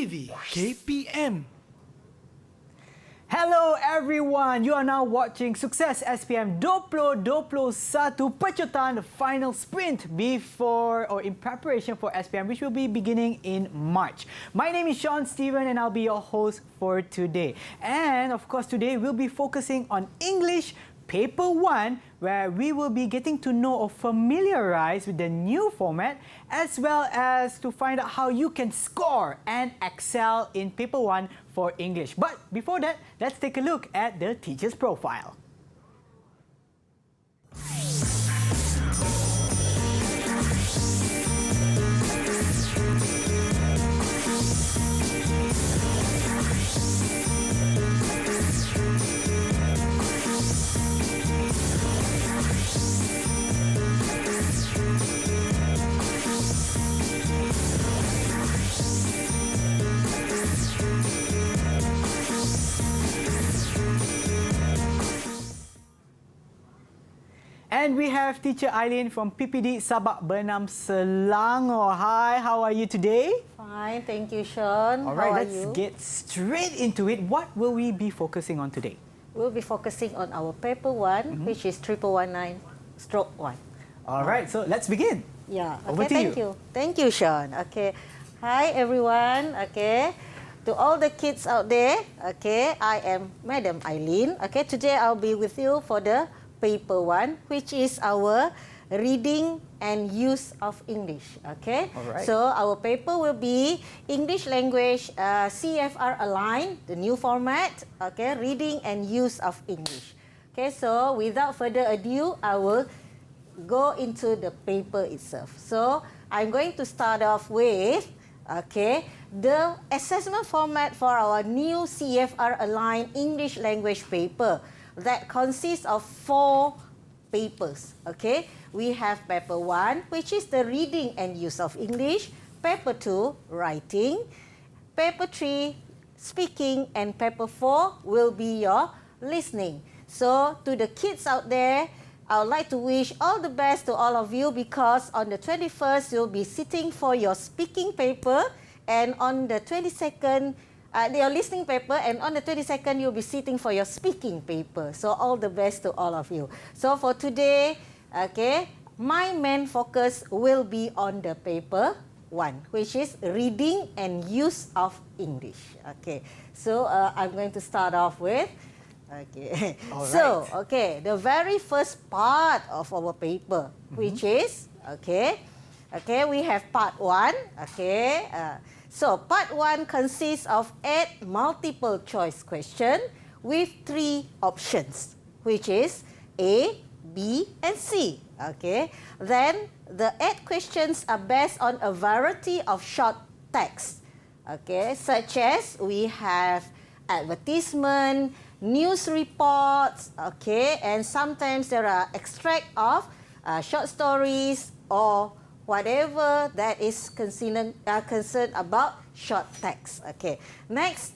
TV KPM. Hello everyone, you are now watching Sukses SPM 2021 Pecutan, the final sprint before or in preparation for SPM, which will be beginning in March. My name is Sean Steven and I'll be your host for today. And of course today we'll be focusing on English Paper 1, where we will be getting to know or familiarize with the new format, as well as to find out how you can score and excel in Paper 1 for English. But before that, let's take a look at the teacher's profile. And we have teacher Eileen from PPD Sabak Benam Selangor. Hi, how are you today? Fine, thank you, Sean. All right, let's get straight into it. What will we be focusing on today? We'll be focusing on our paper 1, which is 1119/1. All right, so let's begin. Yeah, Over to thank you. Thank you, Sean. Okay, hi everyone. Okay, to all the kids out there. Okay, I am Madam Aileen. Okay, today I'll be with you for the paper 1, which is our reading and use of English. Okay, right. So our paper will be English language CEFR-Aligned, the new format. Okay, reading and use of English. Okay, so without further ado, I will go into the paper itself. So I'm going to start off with the assessment format for our new CEFR-Aligned English language paper. That consists of 4 papers. Okay, we have paper 1, which is the reading and use of English, paper 2, writing, paper 3, speaking, and paper 4 will be your listening. So to the kids out there, I would like to wish all the best to all of you, because on the 21st you'll be sitting for your speaking paper, and on the 22nd your listening paper, and on the 22nd you'll be sitting for your speaking paper. So all the best to all of you. So for today, my main focus will be on the paper 1, which is reading and use of English. Okay, so I'm going to start off with All so right. The very first part of our paper, which is we have part 1. So part 1 consists of 8 multiple choice questions with 3 options, which is A, B, and C. Then the 8 questions are based on a variety of short text. Such as we have advertisement, news reports, and sometimes there are extract of short stories or whatever that is concerned about short text. Next,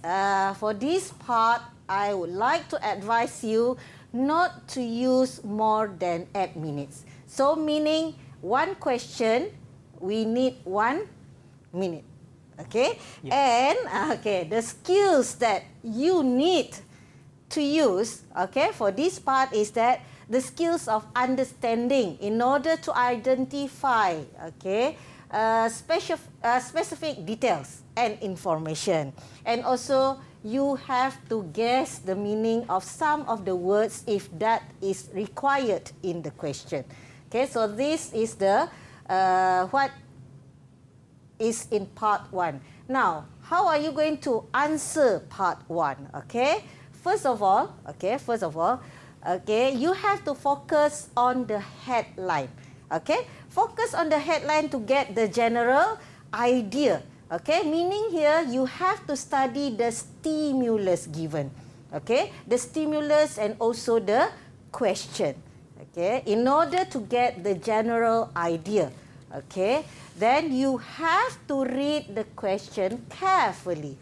for this part, I would like to advise you not to use more than 8 minutes. So meaning, one question, we need 1 minute. Yes. And the skills that you need to use for this part is that the skills of understanding in order to identify specific details and information. And also, you have to guess the meaning of some of the words if that is required in the question. So this is the what is in part 1. Now, how are you going to answer part 1? First of all, you have to focus on the headline. Focus on the headline to get the general idea. Meaning here you have to study the stimulus given. The stimulus and also the question. In order to get the general idea. Then you have to read the question carefully.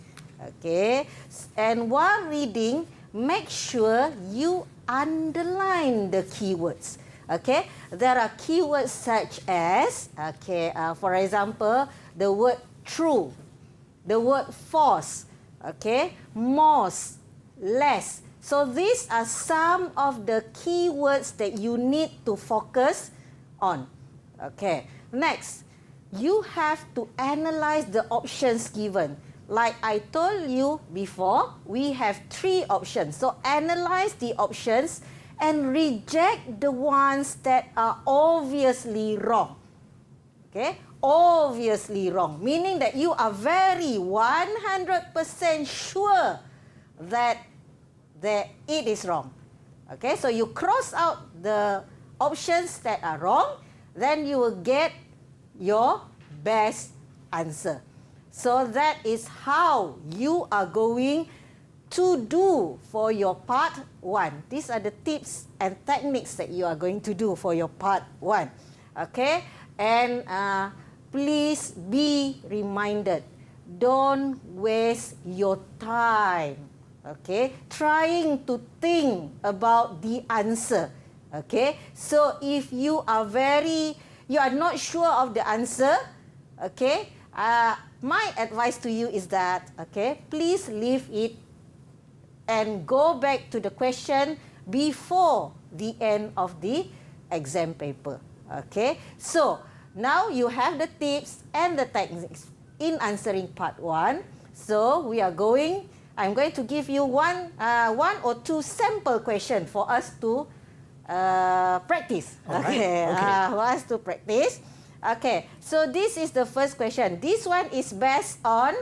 And while reading, make sure you underline the keywords. There are keywords such as, for example, the word true. the word force, okay, most, less. So these are some of the key words that you need to focus on. Okay, next, you have to analyze the options given. Like I told you before, we have 3 options. So analyze the options and reject the ones that are obviously wrong. Okay, obviously wrong, meaning that you are very 100% sure that it is wrong. Okay, so you cross out the options that are wrong, then you will get your best answer. So that is how you are going to do for your part 1. These are the tips and techniques that you are going to do for your part 1. Okay, and please be reminded, don't waste your time, okay, trying to think about the answer. Okay, so if you are not sure of the answer, okay, my advice to you is that, okay, please leave it and go back to the question before the end of the exam paper. Okay, so now you have the tips and the techniques in answering part 1. So I'm going to give you one or two sample questions for us to practice. Okay, for us to practice. Okay, so this is the first question. This one is based on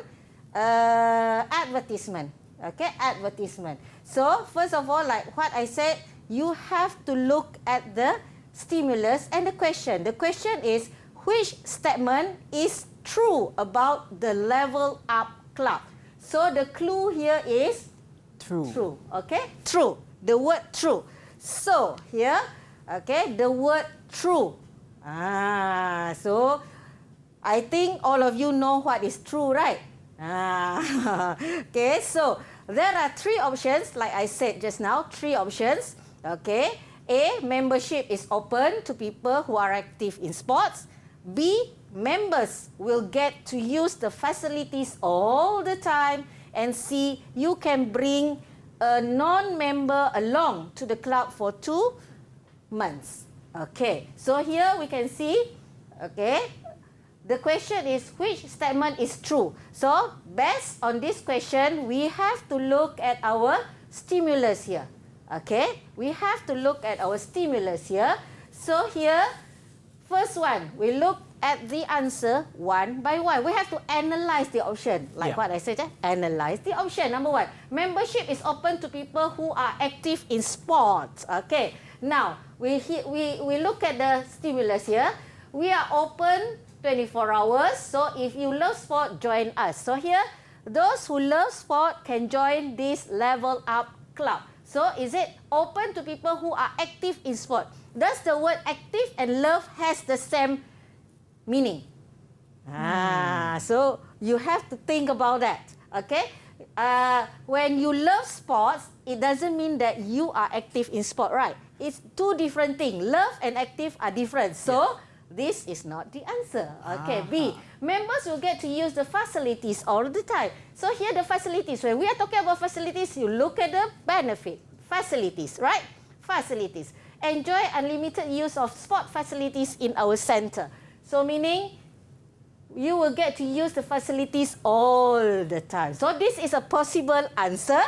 advertisement. Okay, advertisement. So first of all, like what I said, you have to look at the stimulus and the question. The question is, which statement is true about the level up club? So the clue here is True. True. Okay, true. The word true. So here, okay, the word true. So I think all of you know what is true, right? Okay, so there are 3 options, like I said just now, 3 options. Okay, A, membership is open to people who are active in sports. B, members will get to use the facilities all the time. And C, you can bring a non-member along to the club for 2 months. Okay, so here we can see, okay, the question is which statement is true. So based on this question, we have to look at our stimulus here. Okay, we have to look at our stimulus here. So here, first one, we look at the answer one by one. We have to analyze the option. Like what I said, analyze the option. Number 1, membership is open to people who are active in sports. Okay, now we look at the stimulus here. We are open 24 hours. So if you love sport, join us. So here, those who love sport can join this level up club. So is it open to people who are active in sport? Does the word active and love has the same meaning? So you have to think about that. Okay, when you love sports, it doesn't mean that you are active in sport, right? It's 2 different things. Love and active are different. So this is not the answer. Okay, B, members will get to use the facilities all the time. So here the facilities, when we are talking about facilities, you look at the benefit. Facilities, right? Facilities. Enjoy unlimited use of sport facilities in our center. So meaning, you will get to use the facilities all the time. So this is a possible answer.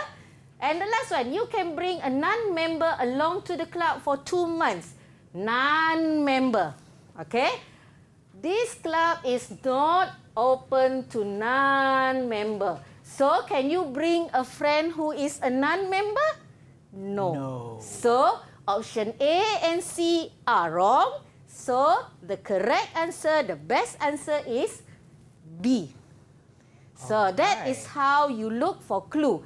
And the last one, you can bring a non-member along to the club for 2 months. Non-member. Okay? This club is not open to non-member. So can you bring a friend who is a non-member? No. So option A and C are wrong. So the correct answer, the best answer is B. So that is how you look for clue.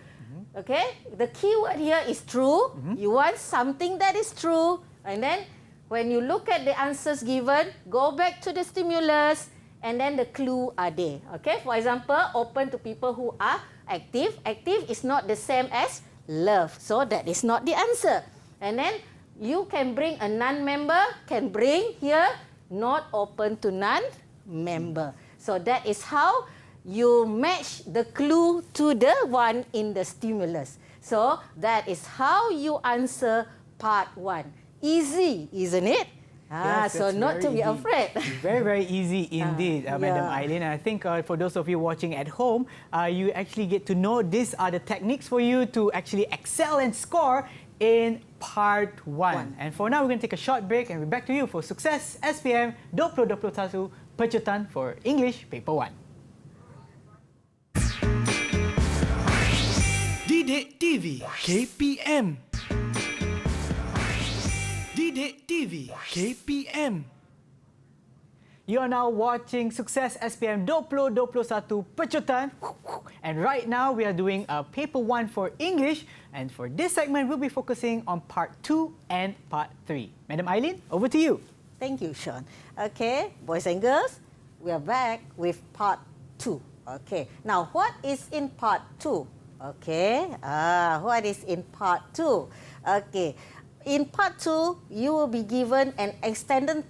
Okay, the keyword here is true. You want something that is true, and then when you look at the answers given, go back to the stimulus, and then the clue are there. Okay, for example, open to people who are active. Active is not the same as love, so that is not the answer. And then you can bring a non-member, can bring here not open to non-member. So that is how you match the clue to the one in the stimulus. So that is how you answer part 1. Easy, isn't it? Yes, So that's not to very be easy. afraid. Very, very easy indeed, Madam yeah. Eileen. And I think for those of you watching at home, you actually get to know these are the techniques for you to actually excel and score in part 1. And for now, we're going to take a short break and we're back to you for Sukses SPM 2021 Pecutan for English Paper 1. Didik TV KPM. Didik TV KPM. You are now watching Sukses SPM 2021 Pecutan. And right now, we are doing a Paper 1 for English. And for this segment, we'll be focusing on Part 2 and Part 3. Madam Eileen, over to you. Thank you, Sean. Okay, boys and girls, we are back with part 2. Okay, now what is in part 2? Okay, what is in part 2? Okay, in part 2, you will be given an extended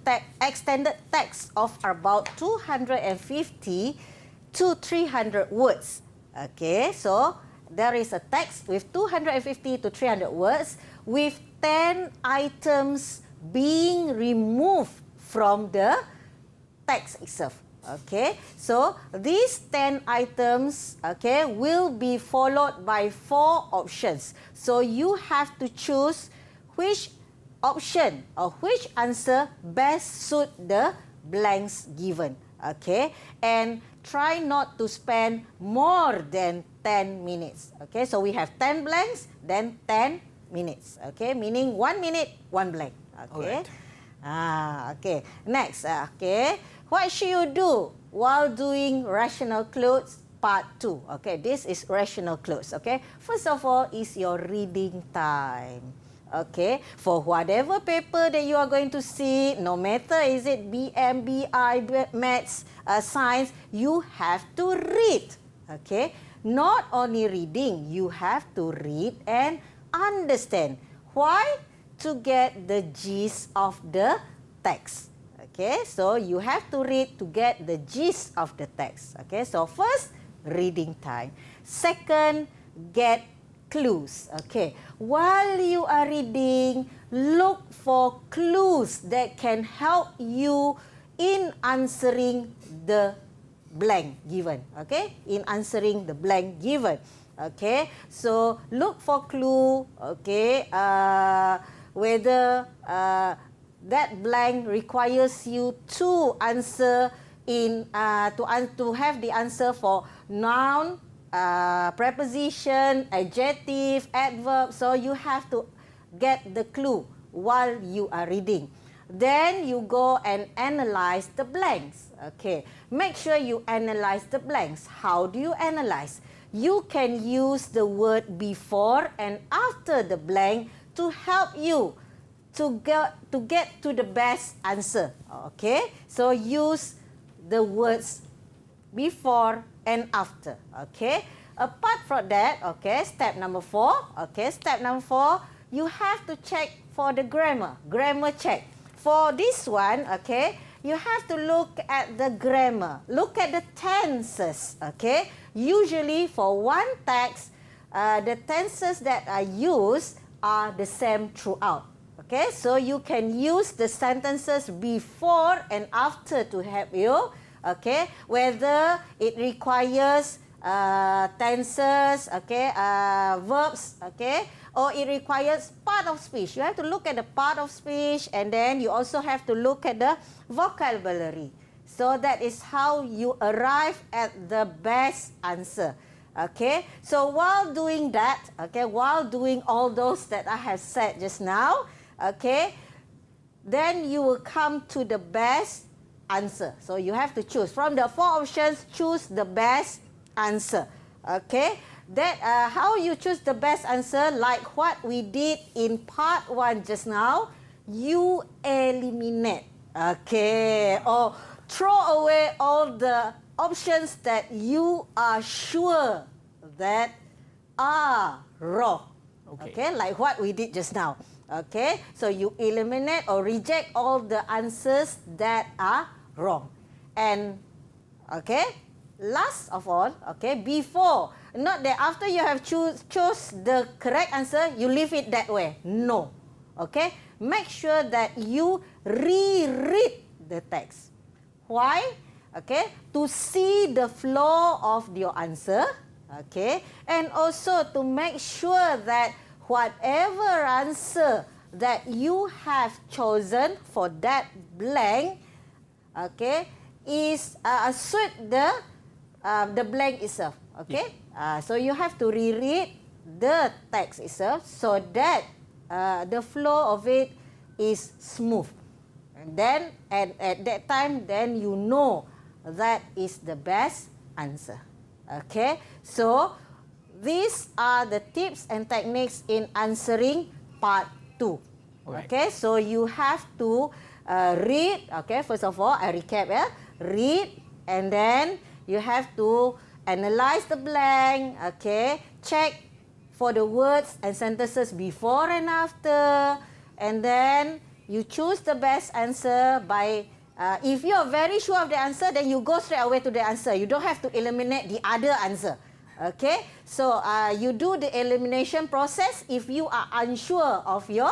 text of about 250 to 300 words. Okay, so there is a text with 250 to 300 words with 10 items being removed from the text itself. Okay, so these 10 items, okay, will be followed by 4 options. So you have to choose which option or which answer best suit the blanks given. Okay, and try not to spend more than 10 minutes. Okay, so we have 10 blanks, then 10 minutes. Okay, meaning 1 minute, 1 blank. Okay. Okay. Next, okay. What should you do while doing rational clues part 2? Okay, this is rational clues. Okay, first of all is your reading time. Okay, for whatever paper that you are going to see, no matter is it BM, BI, Maths, Science, you have to read. Okay, not only reading, you have to read and understand. Why? To get the gist of the text. Okay, so you have to read to get the gist of the text. Okay, so first, reading time. Second, get clues. Okay, while you are reading, look for clues that can help you in answering the blank given. Okay, in answering the blank given. Okay, so look for clue. Okay, whether that blank requires you to answer in to have the answer for noun, preposition, adjective, adverb. So you have to get the clue while you are reading. Then you go and analyze the blanks. Okay, make sure you analyze the blanks. How do you analyze? You can use the word before and after the blank to help you to get to the best answer. Okay, so use the words before and after. Okay, apart from that, okay, step number 4. Okay, step number 4, you have to check for the grammar check. For this one, okay, you have to look at the grammar, look at the tenses. Okay, usually for one text, the tenses that are used are the same throughout. Okay, so you can use the sentences before and after to help you. Okay, whether it requires tenses, okay, verbs, okay, or it requires part of speech. You have to look at the part of speech, and then you also have to look at the vocabulary. So that is how you arrive at the best answer. Okay, so while doing that, okay, while doing all those that I have said just now, okay, then you will come to the best answer. So you have to choose. From the 4 options, choose the best answer. Okay, that how you choose the best answer, like what we did in part 1 just now, you eliminate. Okay, or throw away all the options that you are sure that are wrong. Okay, like what we did just now. Okay, so you eliminate or reject all the answers that are wrong. And okay, last of all, okay, before, not that after you have chose the correct answer, you leave it that way. No. Okay? Make sure that you reread the text. Why? Okay? To see the flow of your answer. Okay? And also to make sure that whatever answer that you have chosen for that blank, okay, is suit the blank itself. Okay? So you have to reread the text itself so that the flow of it is smooth. And then at that time, then you know that is the best answer. Okay? So these are the tips and techniques in answering part 2. Alright. Okay? So you have to read. Okay? First of all, I recap. Yeah? Read, and then you have to analyze the blank. Okay? Check for the words and sentences before and after, and then you choose the best answer by, if you are very sure of the answer, then you go straight away to the answer. You don't have to eliminate the other answer. Okay? So, you do the elimination process if you are unsure of your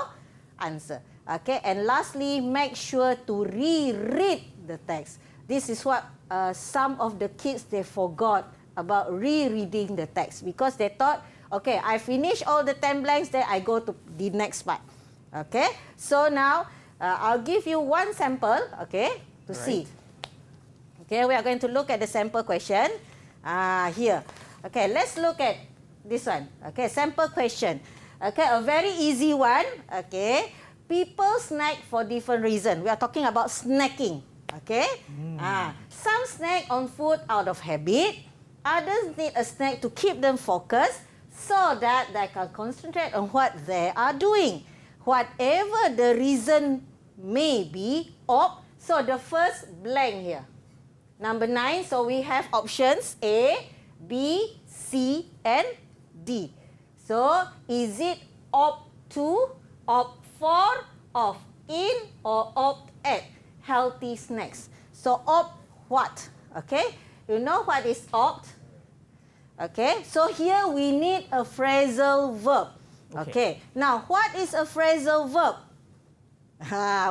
answer. Okay? And lastly, make sure to reread the text. This is what some of the kids, they forgot about rereading the text because they thought, okay, I finish all the 10 blanks, then I go to the next part. Okay? So now, I'll give you one sample, okay, to see. Okay, we are going to look at the sample question. Here. Okay, let's look at this one. Okay, sample question. Okay, a very easy one. Okay, people snack for different reasons. We are talking about snacking. Okay? Some snack on food out of habit. Others need a snack to keep them focused so that they can concentrate on what they are doing. Whatever the reason may be, so the first blank here. Number 9, so we have options A, B, C, and D. So, is it opt to, opt for, opt in, or opt at healthy snacks? So, opt what? Okay, you know what is opt? Okay, so here we need a phrasal verb. Okay, now what is a phrasal verb?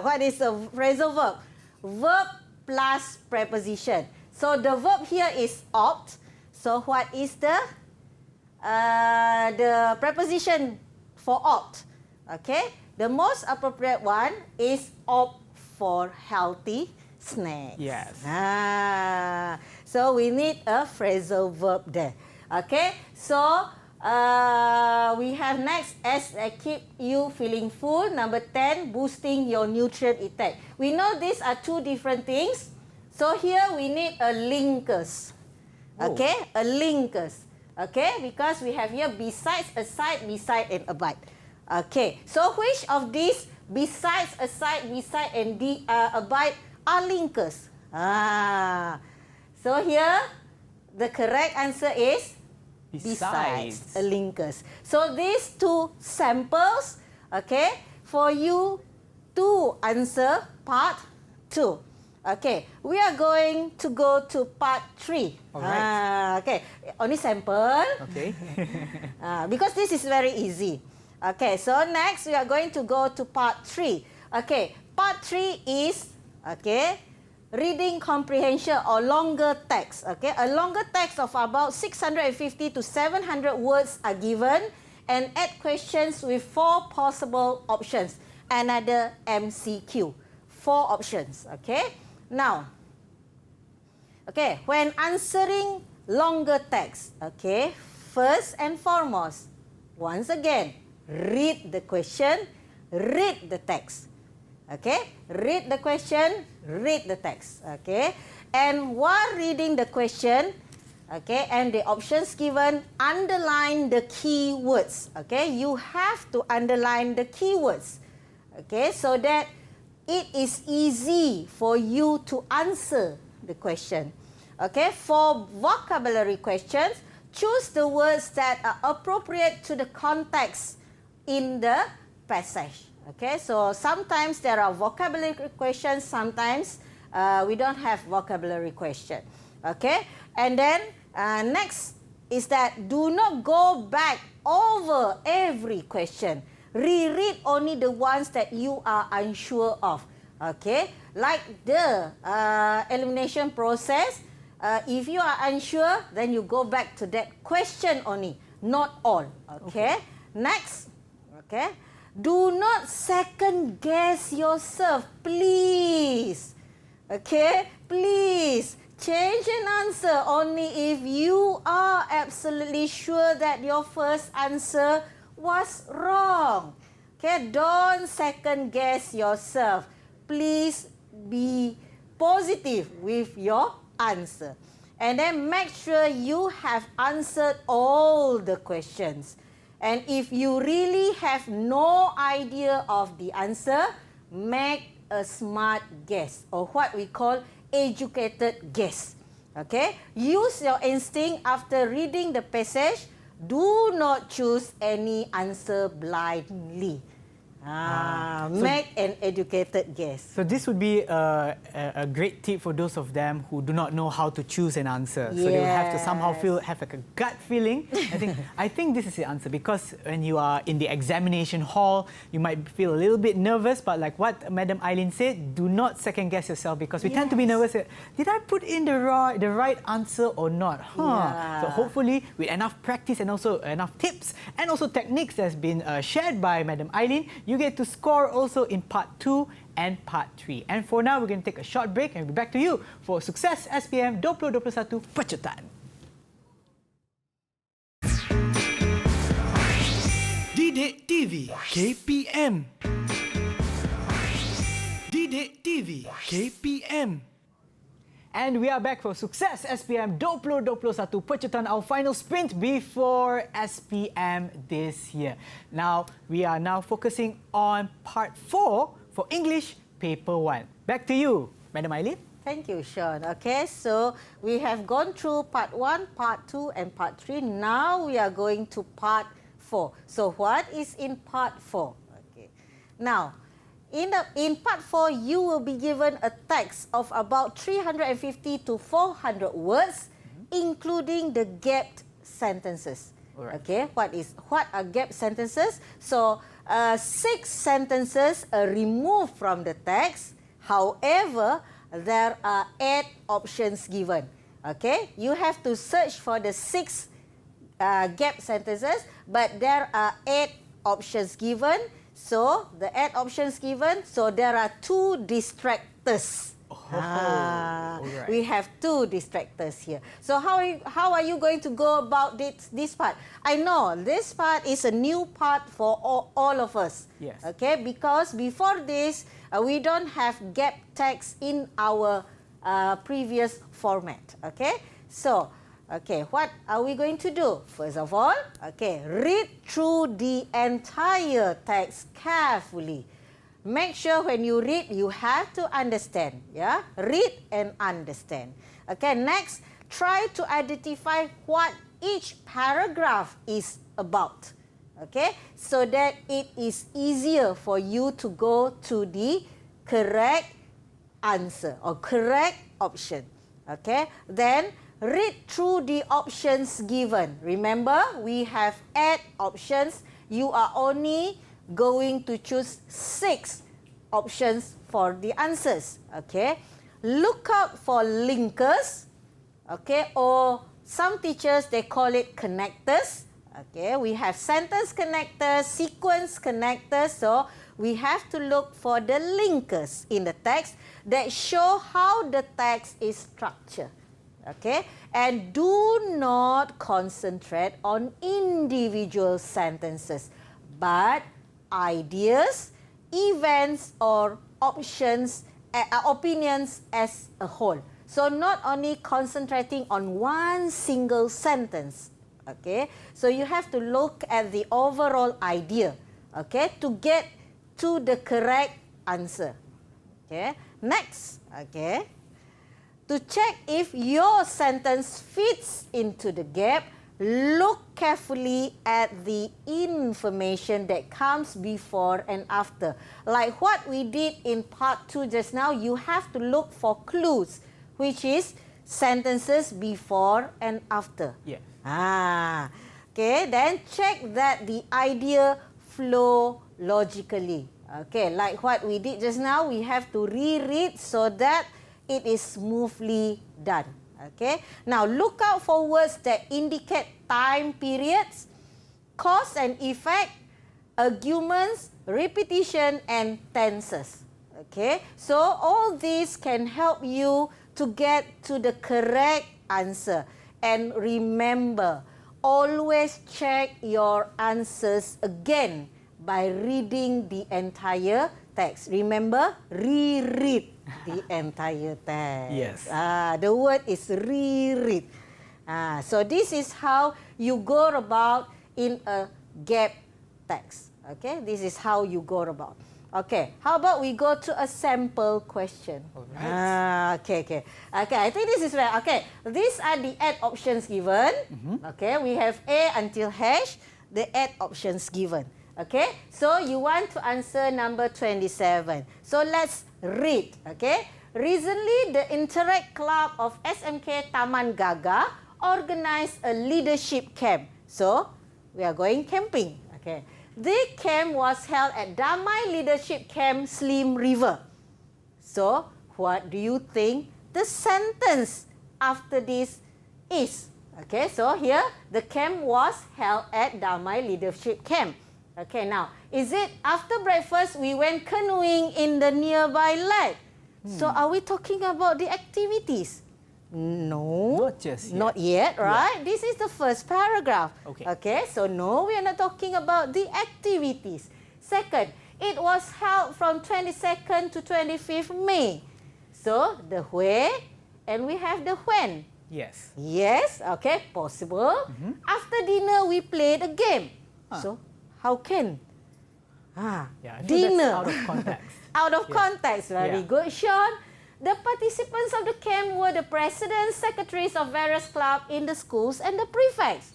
What is a phrasal verb? Verb plus preposition. So the verb here is opt. So what is the preposition for opt? Okay, the most appropriate one is opt for healthy snacks. Yes. So we need a phrasal verb there. Okay, so we have next, as keep you feeling full. Number 10, boosting your nutrient intake. We know these are two different things. So here we need a linkers. Okay, a linkers. Okay, because we have here besides, aside, beside, and abide. Okay, so which of these besides, aside, beside, and abide are linkers? So here the correct answer is besides, a linkers. So these two samples, okay, for you to answer part 2. Okay, we are going to go to part 3. Alright. Okay, only sample. Okay. Because this is very easy. Okay, so next we are going to go to part 3. Okay, part 3 is, okay, reading comprehension or longer text. Okay, a longer text of about 650 to 700 words are given, and add questions with 4 possible options. Another MCQ, 4 options. Okay, now, okay, when answering longer text, okay, first and foremost, once again, read the question, read the text. Okay, read the question, read the text. Okay, and while reading the question, okay, and the options given, underline the key words. Okay, you have to underline the keywords. Okay, so that it is easy for you to answer the question. Okay, for vocabulary questions, choose the words that are appropriate to the context in the passage. Okay, so sometimes there are vocabulary questions, sometimes we don't have vocabulary question. Okay, and then next is that do not go back over every question. Reread only the ones that you are unsure of. Okay, like the elimination process. If you are unsure, then you go back to that question only, not all. Okay. Next. Okay. Do not second guess yourself, please. Okay, please. Change an answer only if you are absolutely sure that your first answer was wrong. Okay, don't second guess yourself. Please be positive with your answer. And then make sure you have answered all the questions. And if you really have no idea of the answer, make a smart guess, or what we call educated guess. Okay? Use your instinct after reading the passage. Do not choose any answer blindly. Make an educated guess. So this would be a great tip for those of them who do not know how to choose an answer. So they will have to somehow have like a gut feeling. I think this is the answer, because when you are in the examination hall, you might feel a little bit nervous. But like what Madam Eileen said, do not second guess yourself, because we tend to be nervous. Did I put in the right answer or not? So hopefully with enough practice and also enough tips and also techniques that's been shared by Madam Eileen, you get to score also in part 2 and part 3. And for now, we're going to take a short break and we'll be back to you for Sukses SPM 2021 Pecutan. Didik TV KPM. Didik TV KPM. And we are back for Sukses SPM 2021 Pecutan, our final sprint before SPM this year. Now, we are now focusing on part 4 for English Paper 1. Back to you, Madam Eileen. Thank you, Sean. Okay, so we have gone through part 1, part 2 and part 3. Now we are going to part 4. So what is in part 4? Okay. Now, in part 4, you will be given a text of about 350 to 400 words, including the gapped sentences. Alright. Okay, what are gapped sentences? So, 6 sentences are removed from the text. However, there are 8 options given. Okay, you have to search for the 6 gapped sentences, but there are 8 options given. So, the 8 options given, so there are 2 distractors. Alright. We have 2 distractors here. So, how are you going to go about this part? I know this part is a new part for all of us. Yes. Okay, because before this, we don't have gap text in our previous format. Okay, so okay, what are we going to do? First of all, okay, read through the entire text carefully. Make sure when you read, you have to understand. Yeah, read and understand. Okay, next, try to identify what each paragraph is about. Okay, so that it is easier for you to go to the correct answer or correct option. Okay, then read through the options given. Remember, we have 8 options. You are only going to choose 6 options for the answers. Okay. Look out for linkers. Okay. Or some teachers, they call it connectors. Okay. We have sentence connectors, sequence connectors. So, we have to look for the linkers in the text that show how the text is structured. Okay, and do not concentrate on individual sentences, but ideas, events, or opinions as a whole. So not only concentrating on one single sentence. Okay, so you have to look at the overall idea. Okay, to get to the correct answer. Okay, next. Okay. To check if your sentence fits into the gap, look carefully at the information that comes before and after. Like what we did in part 2 just now, you have to look for clues, which is sentences before and after. Yes. Okay, then check that the idea flow logically. Okay, like what we did just now, we have to reread so that it is smoothly done. Okay, now look out for words that indicate time periods, cause and effect, arguments, repetition, and tenses. Okay, so all these can help you to get to the correct answer. And remember, always check your answers again by reading the entire text. Remember, reread the entire text. Yes. The word is reread. So this is how you go about in a gap text. Okay, this is how you go about. Okay, how about we go to a sample question? Alright. Okay, I think this is where, okay, these are the add options given. Okay, we have A until H, the add options given. Okay, so you want to answer number 27. So let's read, okay. Recently, the Interact Club of SMK Taman Gaga organized a leadership camp. So, we are going camping, okay. The camp was held at Damai Leadership Camp, Slim River. So, what do you think the sentence after this is? Okay, so here the camp was held at Damai Leadership Camp. Okay, now, is it after breakfast we went canoeing in the nearby lake? So, are we talking about the activities? No. Not just yet. Not yet, right? This is the first paragraph. Okay. So no, we are not talking about the activities. Second, it was held from 22nd to 25th May. So, the where and we have the when. Yes. Yes, okay, possible. After dinner, we played a game. So, how can? Yeah, I feel Dinner. that's out of context. Out of context, very Yeah. good, Sean. The participants of the camp were the presidents, secretaries of various clubs in the schools and the prefects.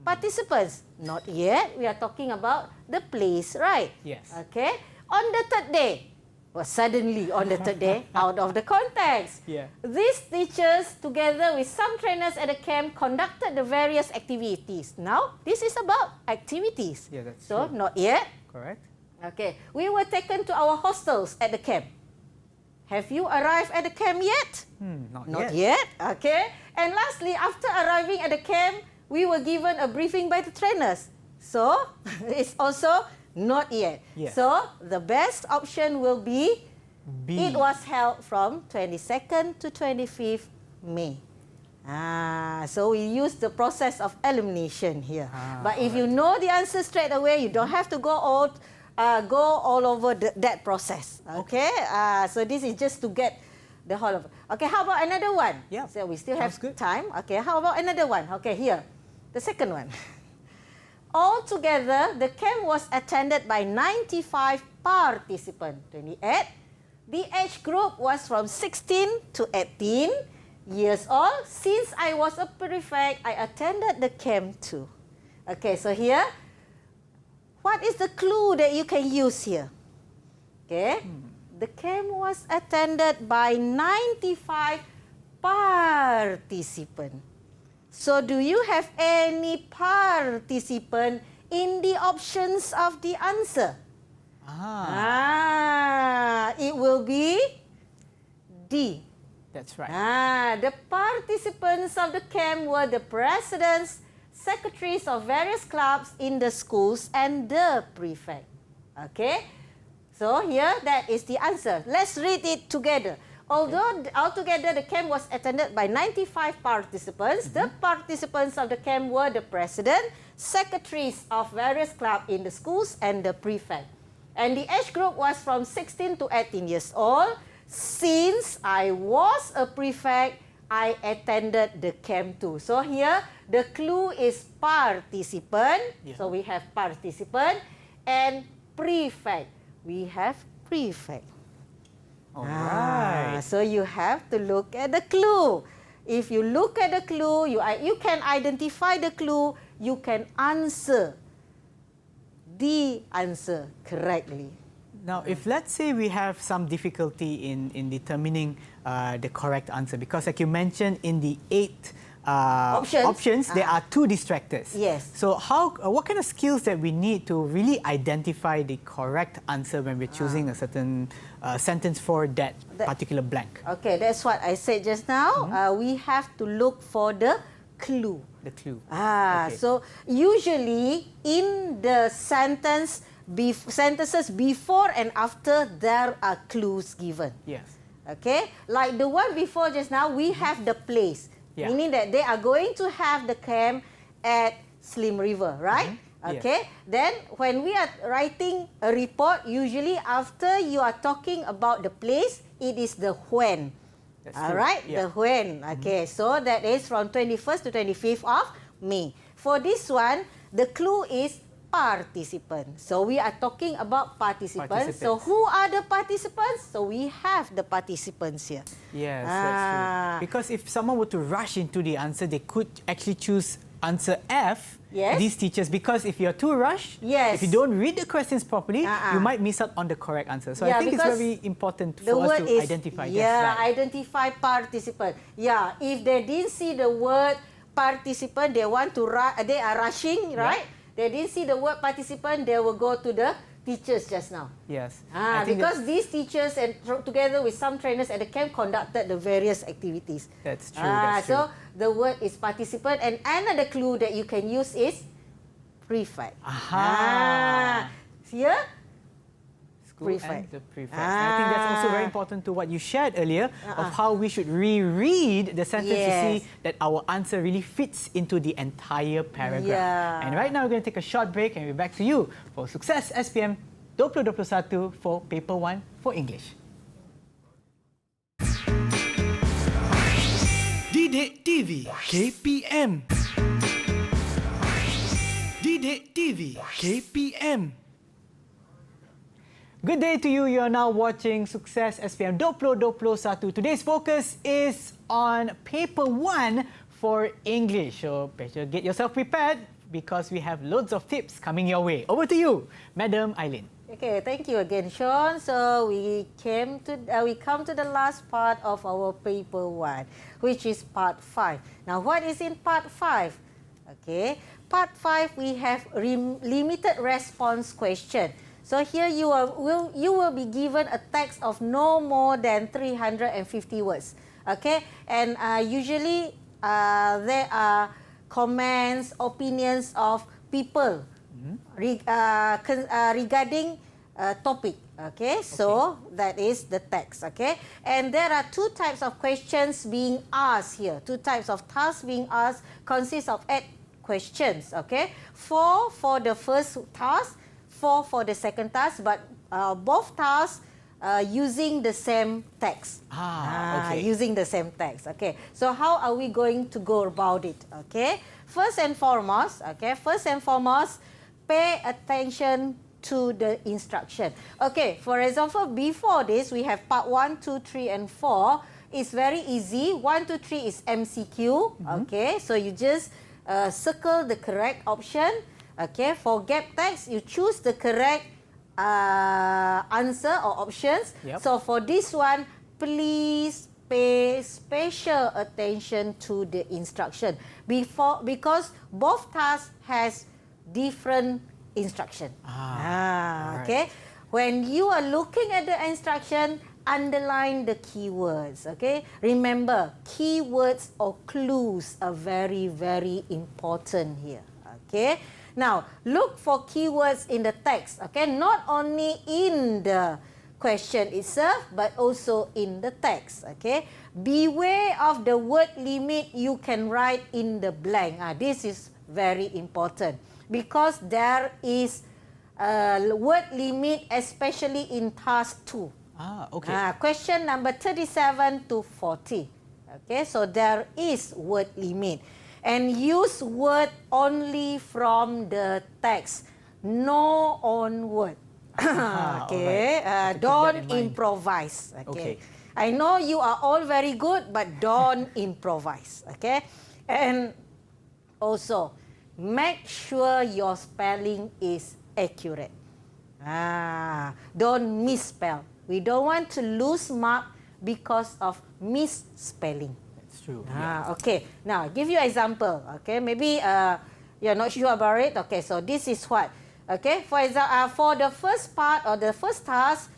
Participants, not yet. We are talking about the place, right? Yes. Okay. On the third day, suddenly on the third day, out of the context. Yeah. These teachers, together with some trainers at the camp, conducted the various activities. Now, this is about activities. Yeah, that's so, true. not yet. Correct. Okay. We were taken to our hostels at the camp. Have you arrived at the camp yet? Not yet. Okay. And lastly, after arriving at the camp, we were given a briefing by the trainers. So, it's also not yet. Yes. So, the best option will be B. it was held from 22nd to 25th May. So we use the process of elimination here. But if you know the answer straight away, you don't have to go all over that process. Okay. So this is just to get the whole of it. Okay. How about another one? Yeah. So we still Sounds have good. time. Okay. How about another one? Okay. Here, the second one. Altogether, the camp was attended by 95 participants. 28. The age group was from 16 to 18 years old. Since I was a prefect, I attended the camp too. Okay, so here, what is the clue that you can use here? Okay, the camp was attended by 95 participants. So, do you have any participant in the options of the answer? It will be D. That's right. The participants of the camp were the presidents, secretaries of various clubs in the schools and the prefect. Okay? So here, that is the answer. Let's read it together. Although altogether the camp was attended by 95 participants, the participants of the camp were the president, secretaries of various clubs in the schools and the prefect. And the age group was from 16 to 18 years old. Since I was a prefect, I attended the camp too. So here, the clue is participant. Yeah. So we have participant and prefect. We have prefect. All right. So you have to look at the clue. If you look at the clue, you can identify the clue, you can answer the answer correctly. Now, if let's say we have some difficulty in determining the correct answer, because like you mentioned in the 8 options, there are 2 distractors. Yes. So what kind of skills that we need to really identify the correct answer when we're choosing a certain sentence for that particular blank? Okay, that's what I said just now. We have to look for the clue. The clue. Okay. So usually in the sentences before and after, there are clues given. Yes. Okay, like the one before just now, we have the place. Yeah. Meaning that they are going to have the camp at Slim River, right? Okay. Then when we are writing a report, usually after you are talking about the place, it is the when. That's All true. right, Yeah. the when. Okay, so that is from 21st to 25th of May. For this one, the clue is participant. So we are talking about participants. So who are the participants? So we have the participants here. Yes, that's true. Because if someone were to rush into the answer, they could actually choose answer F, Yes. these teachers, because if you're too rushed, Yes. if you don't read the questions properly, you might miss out on the correct answer. So I think it's very important for us to identify. Yeah, identify participant. Yeah, if they didn't see the word participant, they want to they are rushing, right? They didn't see the word participant, they will go to the teachers just now. Yes. Because these teachers and together with some trainers at the camp conducted the various activities. That's true. That's true. So the word is participant, and another clue that you can use is prefect. Here, prefect. And the prefect. I think that's also very important to what you shared earlier of how we should reread the sentence to see that our answer really fits into the entire paragraph. Yeah. And right now we're going to take a short break and we're back to you for Sukses SPM 2021 for Paper 1 for English. Didik TV KPM. Didik TV KPM. Good day to you. You are now watching Sukses SPM 2021. Today's focus is on Paper 1 for English. So better get yourself prepared because we have loads of tips coming your way. Over to you, Madam Eileen. Okay, thank you again, Sean. So we come to the last part of our Paper 1, which is Part 5. Now, what is in Part 5? Okay, Part 5 we have limited response question. So here you will be given a text of no more than 350 words. Okay, and usually there are comments, opinions of people regarding topic. Okay, so that is the text. Okay, and there are 2 types of questions being asked here. 2 types of tasks being asked consists of 8 questions. Okay, 4 for the first task, 4 for the second task, but both tasks using the same text. Okay. Using the same text. Okay. So how are we going to go about it? Okay. First and foremost, pay attention to the instruction. Okay. For example, before this, we have part 1, 2, 3, and 4. It's very easy. 1, 2, 3 is MCQ. Okay. So you just circle the correct option. Okay, for gap text, you choose the correct answer or options. So for this one, please pay special attention to the instruction because both tasks has different instruction. Okay, when you are looking at the instruction, underline the keywords. Okay, remember keywords or clues are very, very important here. Okay. Now, look for keywords in the text, okay? Not only in the question itself, but also in the text, okay? Beware of the word limit you can write in the blank. This is very important because there is a word limit, especially in task 2. Okay. Question number 37 to 40. Okay, so there is word limit. And use word only from the text, no on word. Okay, don't improvise. Okay. I know you are all very good, but don't improvise. Okay, and also make sure your spelling is accurate. Don't misspell. We don't want to lose mark because of misspelling. That's true. Okay. Now, give you an example. Okay, maybe you're not sure about it. Okay, so this is what. Okay, for example, for the first part or the first task,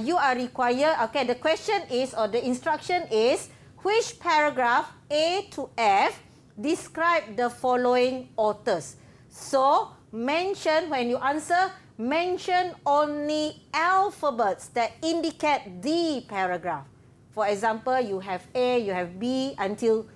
you are required. Okay, the question is or the instruction is which paragraph A to F describe the following authors. So mention when you answer. Mention only alphabets that indicate the paragraph. For example, you have A, you have B until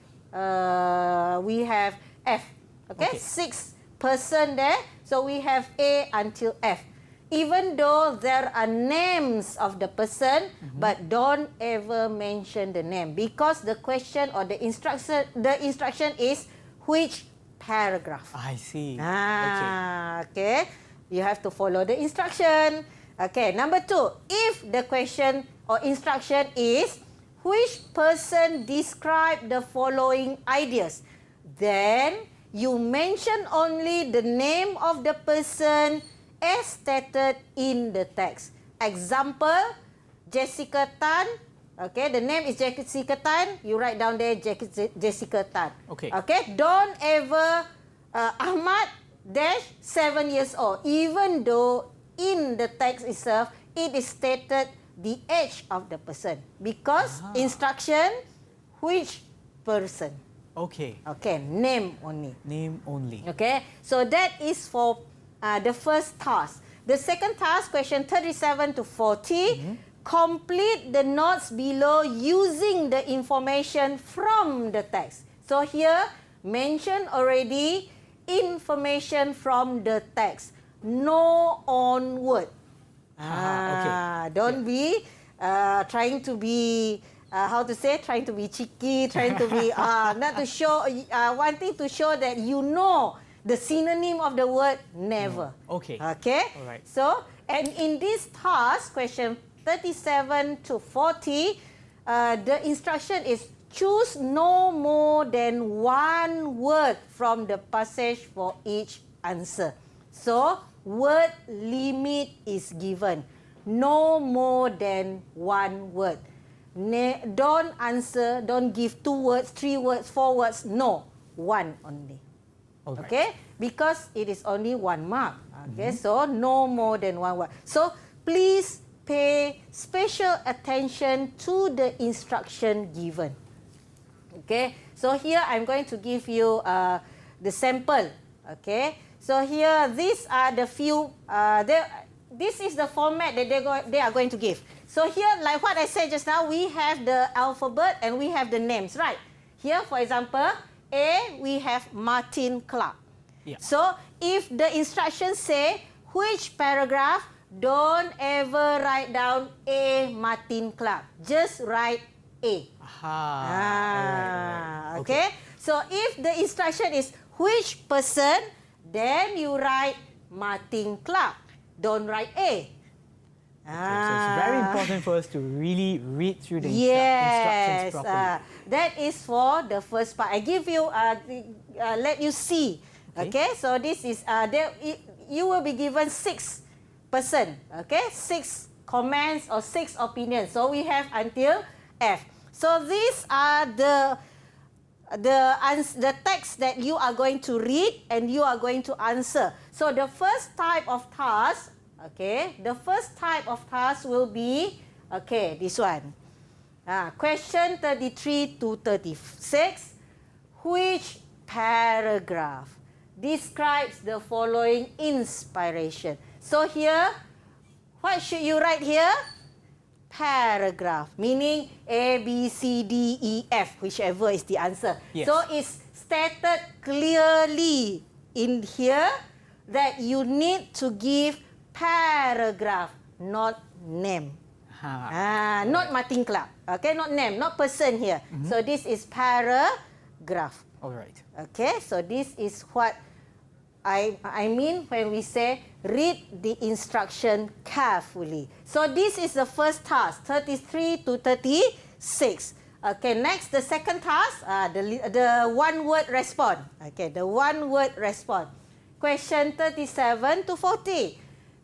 we have F. Okay, 6 person there. So we have A until F. Even though there are names of the person, but don't ever mention the name because the question or the instruction is which paragraph. I see. Okay. You have to follow the instruction. Okay, number 2. If the question or instruction is which person describe the following ideas, then you mention only the name of the person as stated in the text. Example, Jessica Tan. Okay, the name is Jessica Tan. You write down there Jessica Tan. Okay. Okay, don't ever Ahmad dash 7 years old, even though in the text itself it is stated the age of the person because instruction which person. Okay. Okay, name only. Name only. Okay, so that is for the first task. The second task, question 37 to 40, complete the notes below using the information from the text. So here mention already information from the text. No on word. Don't be trying to be trying to be cheeky, trying to be not to show wanting to show that you know the synonym of the word. Never. No. Okay. Okay. All right. So, and in this task, question 37 to 40, the instruction is choose no more than one word from the passage for each answer. So, word limit is given. No more than one word. Don't answer, don't give 2 words, 3 words, 4 words. No, one only. All right. Okay? Because it is only 1 mark. Okay, so no more than 1 word. So, please pay special attention to the instruction given. Okay, so here I'm going to give you the sample. Okay, so here these are the few. This is the format that they are going to give. So here, like what I said just now, we have the alphabet and we have the names, right? Here, for example, A, we have Martin Clark. Yeah. So if the instructions say which paragraph, don't ever write down A Martin Clark. Just write A. Okay. So if the instruction is which person, then you write Martin Clark. Don't write A. So it's very important for us to really read through the instructions properly. That is for the first part. I give you, let you see. Okay, so this is, you will be given 6 person. Okay, 6 comments or 6 opinions. So we have until F. So these are the text that you are going to read and you are going to answer. So the first type of task, okay, the first type of task will be, okay, this one. Question 33 to 36. Which paragraph describes the following inspiration? So here, what should you write here? Paragraph, meaning A, B, C, D, E, F, whichever is the answer. Yes. So it's stated clearly in here that you need to give paragraph, not name. Not Martin Clark. Okay, not name, not person here. So this is paragraph. All right. Okay, so this is what I mean when we say read the instruction carefully. So this is the first task, 33 to 36. Okay, next the second task, the one word response. Okay, the one word response. Question 37 to 40.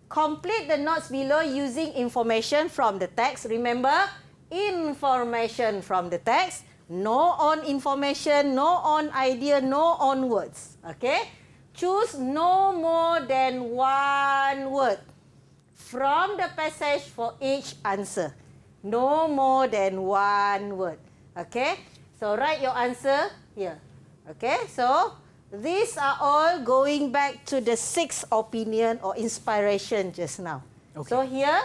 Complete the notes below using information from the text. Remember, information from the text. No on information, no on idea, no on words. Okay? Choose no more than one word from the passage for each answer. No more than one word. Okay? So write your answer here. Okay? So these are all going back to the sixth opinion or inspiration just now. Okay. So here,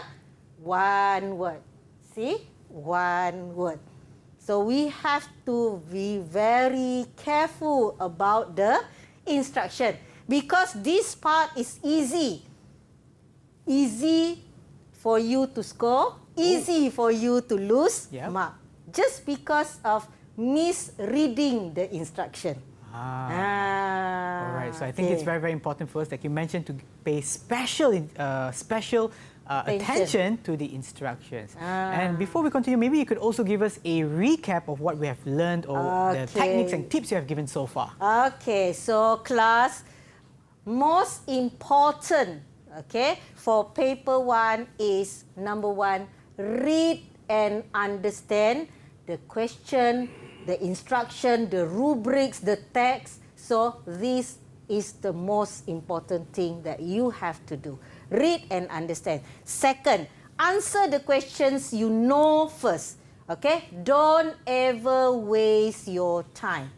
one word. See? One word. So we have to be very careful about the instruction because this part is easy. Easy for you to score, easy for you to lose mark. Just because of misreading the instruction. All right, so I think it's very, very important for us, like you mentioned, to pay special attention to the instructions. And before we continue, maybe you could also give us a recap of what we have learned or the techniques and tips you have given so far. Okay, so class, most important, for paper 1 is number 1, read and understand the question, the instruction, the rubrics, the text. So this is the most important thing that you have to do. Read and understand. Second, answer the questions you know first. Okay? Don't ever waste your time.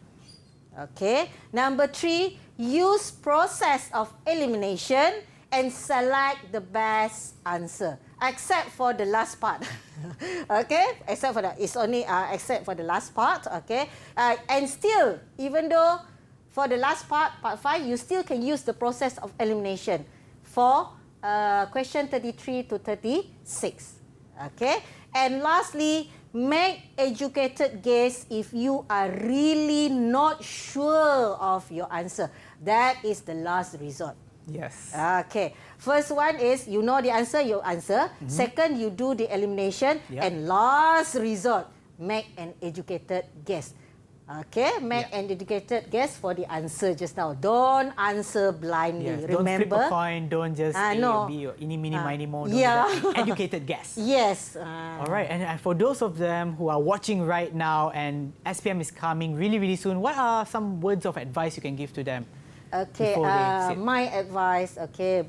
Okay? Number 3, use process of elimination and select the best answer. Except for the last part. Okay? Except for that. It's only except for the last part. Okay? And still, even though for the last part, part 5, you still can use the process of elimination for question 33 to 36. Okay? And lastly, make educated guess if you are really not sure of your answer. That is the last resort. Yes. Okay. First one is you know the answer, you answer. Second, you do the elimination. And last resort, make an educated guess. Okay, make an educated guess for the answer just now. Don't answer blindly. Yes. Don't flip Remember? a coin. Don't just A or B or any, mini, miny, mo. Don't do that. Educated guess. Yes. All right, and for those of them who are watching right now and SPM is coming really, really soon, what are some words of advice you can give to them? Okay, sit? my advice,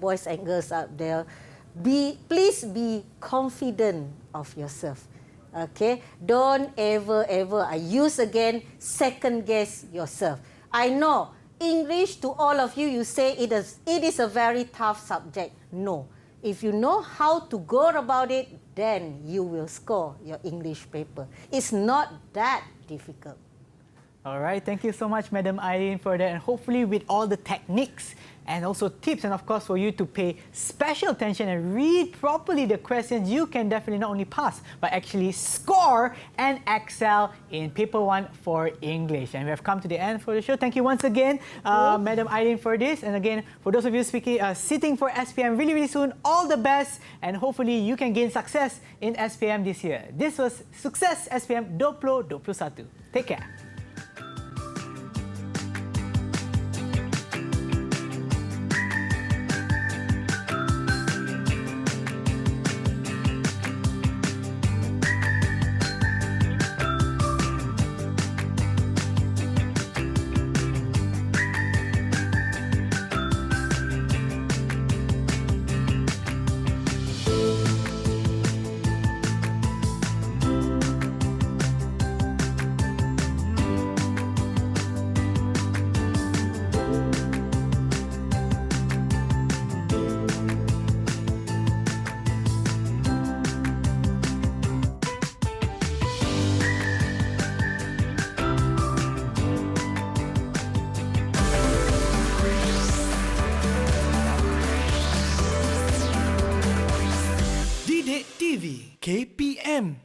boys and girls out there, please be confident of yourself. Okay, don't ever, I use again, second guess yourself. I know, English to all of you, you say it is a very tough subject. No, if you know how to go about it, then you will score your English paper. It's not that difficult. All right, thank you so much, Madam Eileen, for that. And hopefully with all the techniques and also tips, and of course for you to pay special attention and read properly the questions, you can definitely not only pass, but actually score and excel in paper 1 for English. And we have come to the end for the show. Thank you once again, Madam Eileen, for this. And again, for those of you sitting for SPM really, really soon, all the best. And hopefully you can gain success in SPM this year. This was Sukses SPM 2021. Take care. KPM